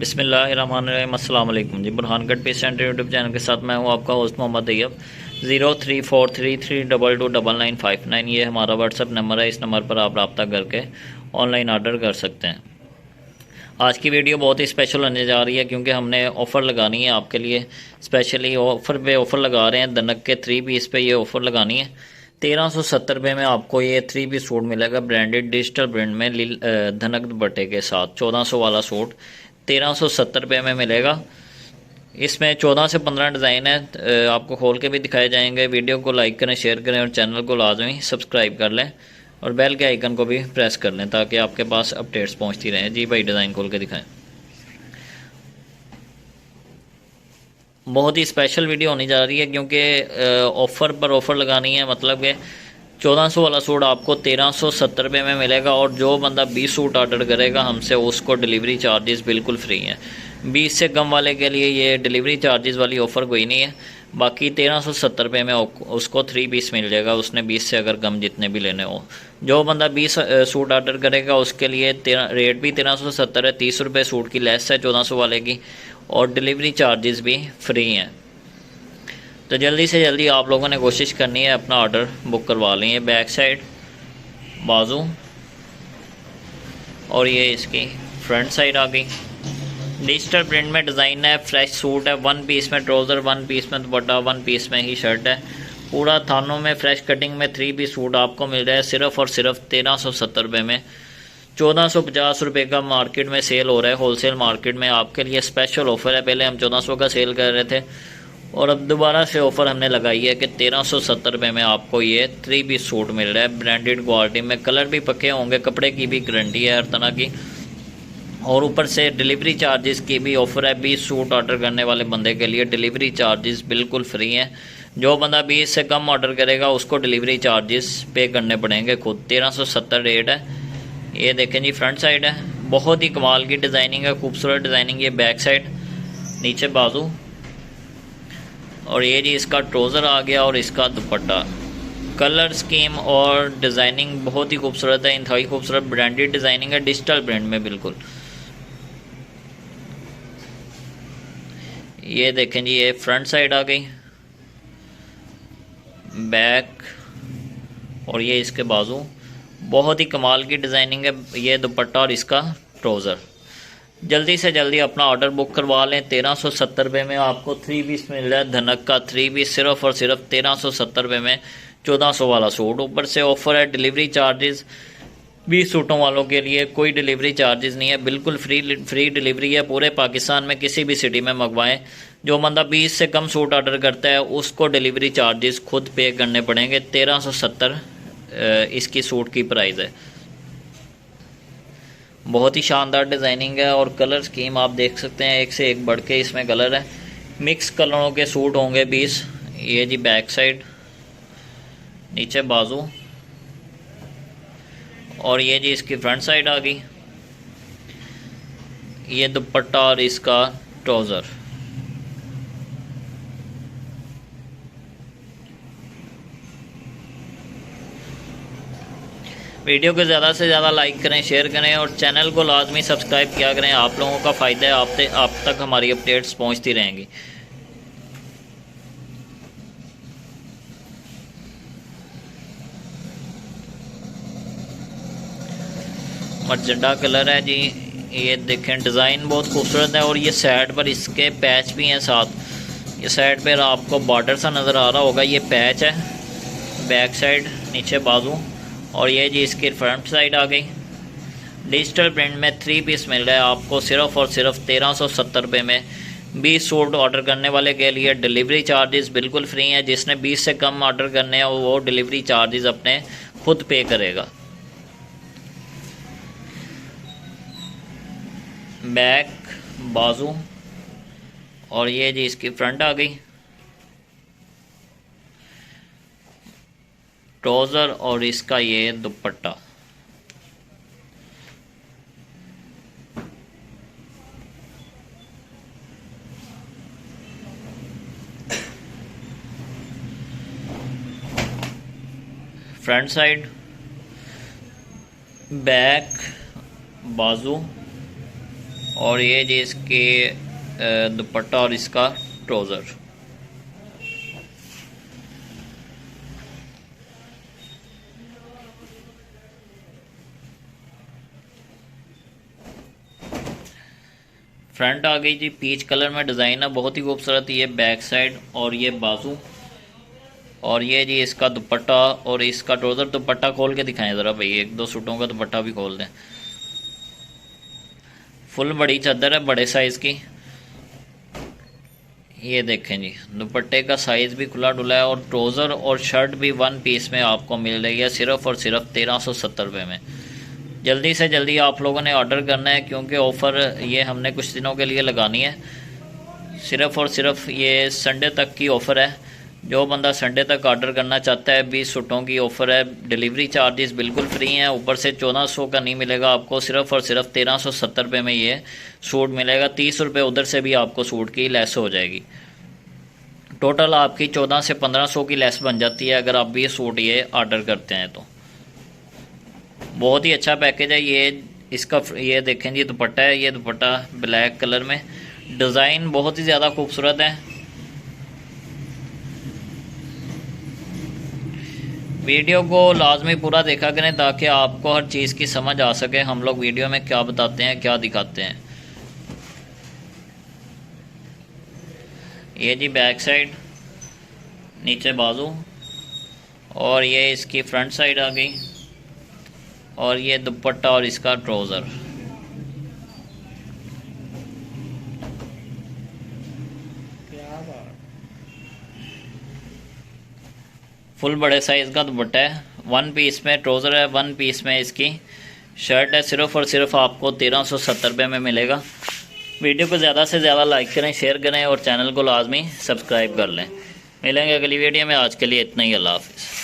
बिस्मिल्लाहिर्रहमानिर्रहीम। अस्सलाम वालेकुम जी। बुरहानगढ़ पीस सेंटर यूट्यूब चैनल के साथ मैं हूं आपका होस्ट मोहम्मद तैयब। 0343329959 ये हमारा व्हाट्सअप नंबर है। इस नंबर पर आप रब्ता करके ऑनलाइन ऑर्डर कर सकते हैं। आज की वीडियो बहुत ही स्पेशल होने जा रही है क्योंकि हमने ऑफ़र लगानी है आपके लिए। स्पेशली ऑफ़र लगा रहे हैं। धनक के 3 पीस पे ये ऑफ़र लगानी है। 1370 रुपये में आपको ये 3 पीस सूट मिलेगा ब्रांडेड डिजिटल प्रिंट में धनक दुपट्टे के साथ। 1400 वाला सूट 1370 रुपये में मिलेगा। इसमें 14 से 15 डिज़ाइन है। आपको खोल के भी दिखाए जाएंगे। वीडियो को लाइक करें, शेयर करें और चैनल को लाजमी सब्सक्राइब कर लें और बेल के आइकन को भी प्रेस कर लें ताकि आपके पास अपडेट्स पहुंचती रहें। जी भाई, डिज़ाइन खोल के दिखाएं। बहुत ही स्पेशल वीडियो होने जा रही है क्योंकि ऑफ़र पर ऑफ़र लगानी है। मतलब कि 1400 वाला सूट आपको 1370 रुपये में मिलेगा और जो बंदा 20 सूट ऑर्डर करेगा हमसे उसको डिलीवरी चार्जेस बिल्कुल फ्री हैं। 20 से कम वाले के लिए ये डिलीवरी चार्जेस वाली ऑफ़र कोई नहीं है। बाकी 1370 रुपये में उसको 3 पीस मिल जाएगा। उसने 20 से अगर कम जितने भी लेने हो, जो बंदा 20 सूट ऑर्डर करेगा उसके लिए रेट भी 1370 है। 30 रुपये सूट की लेस है 1400 वाले की और डिलीवरी चार्जेस भी फ्री हैं। तो जल्दी से जल्दी आप लोगों ने कोशिश करनी है अपना ऑर्डर बुक करवा लें। ये बैक साइड, बाजू और ये इसकी फ्रंट साइड आ गई। डिजिटल प्रिंट में डिज़ाइन है। फ्रेश सूट है। 1 पीस में ट्राउज़र, 1 पीस में दुपट्टा, 1 पीस में ही शर्ट है। पूरा थानों में फ्रेश कटिंग में 3 पीस सूट आपको मिल रहा है सिर्फ़ और सिर्फ 1370 रुपये में। 1450 रुपये का मार्केट में सेल हो रहा है। होलसेल मार्केट में आपके लिए स्पेशल ऑफ़र है। पहले हम 1400 का सेल कर रहे थे और अब दोबारा से ऑफ़र हमने लगाई है कि 1370 रुपये में आपको ये 3 पीस सूट मिल रहा है ब्रांडेड क्वालिटी में। कलर भी पक्के होंगे, कपड़े की भी गारंटी है हर तरह की। और ऊपर से डिलीवरी चार्जेस की भी ऑफ़र है। 20 सूट ऑर्डर करने वाले बंदे के लिए डिलीवरी चार्जेस बिल्कुल फ्री हैं। जो बंदा 20 से कम ऑर्डर करेगा उसको डिलीवरी चार्जेस पे करने पड़ेंगे खुद। 1370 रेट है। ये देखें जी, फ्रंट साइड है। बहुत ही कमाल की डिज़ाइनिंग है, खूबसूरत डिज़ाइनिंग। ये बैक साइड, नीचे बाजू और ये जी इसका ट्राउज़र आ गया और इसका दुपट्टा। कलर स्कीम और डिज़ाइनिंग बहुत ही खूबसूरत है। इंतहाई खूबसूरत ब्रांडेड डिज़ाइनिंग है डिजिटल प्रिंट में बिल्कुल। ये देखें जी, ये फ्रंट साइड आ गई, बैक और ये इसके बाजू। बहुत ही कमाल की डिज़ाइनिंग है। ये दुपट्टा और इसका ट्राउज़र। जल्दी से जल्दी अपना ऑर्डर बुक करवा लें। 1370 रुपये में आपको 3 पीस मिल रहा है धनक का 3 पीस सिर्फ़ और सिर्फ 1370 रुपये में। 1400 वाला सूट। ऊपर से ऑफ़र है। डिलीवरी चार्जेस 20 सूटों वालों के लिए कोई डिलीवरी चार्जेस नहीं है, बिल्कुल फ्री डिलीवरी है। पूरे पाकिस्तान में किसी भी सिटी में मंगवाएं। जो बंदा 20 से कम सूट ऑर्डर करता है उसको डिलीवरी चार्जेस खुद पे करने पड़ेंगे। 1370 इसकी सूट की प्राइस है। बहुत ही शानदार डिज़ाइनिंग है और कलर स्कीम आप देख सकते हैं, एक से एक बढ़ के इसमें कलर है। मिक्स कलरों के सूट होंगे 20। ये जी बैक साइड, नीचे बाजू और ये जी इसकी फ्रंट साइड आ गई। ये दुपट्टा और इसका ट्राउज़र। वीडियो को ज़्यादा से ज़्यादा लाइक करें, शेयर करें और चैनल को लाजमी सब्सक्राइब किया करें। आप लोगों का फ़ायदा है, आप तक हमारी अपडेट्स पहुंचती रहेंगी। मर्जडा कलर है जी। ये देखें, डिज़ाइन बहुत खूबसूरत है और ये साइड पर इसके पैच भी हैं साथ। ये साइड पर आपको बॉर्डर सा नज़र आ रहा होगा, ये पैच है। बैक साइड, नीचे बाजू और ये जी इसकी फ्रंट साइड आ गई। डिजिटल प्रिंट में 3 पीस मिल रहा है आपको सिर्फ़ और सिर्फ 1370 रुपये में। 20 सूट ऑर्डर करने वाले के लिए डिलीवरी चार्जेस बिल्कुल फ्री हैं। जिसने 20 से कम ऑर्डर करने हैं वो डिलीवरी चार्जेस अपने खुद पे करेगा। बैक, बाजू और ये जी इसकी फ्रंट आ गई। ट्राउज़र और इसका ये दुपट्टा। फ्रंट साइड, बैक, बाजू और ये जी इसके दुपट्टा और इसका ट्राउज़र। फ्रंट आ गई जी पीच कलर में, डिज़ाइन है बहुत ही खूबसूरत। ये बैक साइड और ये बाजू, और ये जी इसका दुपट्टा और इसका ट्राउज़र। दुपट्टा खोल के दिखाएं ज़रा भाई, एक दो सूटों का दुपट्टा भी खोल दें। फुल बड़ी चादर है, बड़े साइज़ की। ये देखें जी दुपट्टे का साइज़ भी खुला डुला है, और ट्राउज़र और शर्ट भी वन पीस में आपको मिल रही है सिर्फ़ और सिर्फ 1370 रुपये में। जल्दी से जल्दी आप लोगों ने ऑर्डर करना है, क्योंकि ऑफ़र ये हमने कुछ दिनों के लिए लगानी है। सिर्फ़ और सिर्फ ये संडे तक की ऑफ़र है। जो बंदा संडे तक ऑर्डर करना चाहता है, 20 सूटों की ऑफ़र है। डिलीवरी चार्जेस बिल्कुल फ्री हैं, ऊपर से 1400 का नहीं मिलेगा आपको, सिर्फ़ और सिर्फ 1370 रुपये में ये सूट मिलेगा। 30 रुपये उधर से भी आपको सूट की लेस हो जाएगी। टोटल आपकी 1400 से 1500 की लेस बन जाती है अगर आप 20 सूट ये ऑर्डर करते हैं तो। बहुत ही अच्छा पैकेज है ये। इसका ये देखें जी दुपट्टा है, ये दुपट्टा ब्लैक कलर में, डिज़ाइन बहुत ही ज़्यादा खूबसूरत है। वीडियो को लाजमी पूरा देखा करें ताकि आपको हर चीज़ की समझ आ सके हम लोग वीडियो में क्या बताते हैं, क्या दिखाते हैं। ये जी बैक साइड, नीचे बाजू, और ये इसकी फ्रंट साइड आ गई, और ये दुपट्टा और इसका ट्राउज़र। फुल बड़े साइज़ का दुपट्टा है, वन पीस में ट्राउज़र है, वन पीस में इसकी शर्ट है। सिर्फ़ और सिर्फ आपको 1370 रुपये में मिलेगा। वीडियो को ज़्यादा से ज़्यादा लाइक करें, शेयर करें, और चैनल को लाजमी सब्सक्राइब कर लें। मिलेंगे अगली वीडियो में। आज के लिए इतना ही, अल्लाह हाफ़िज़।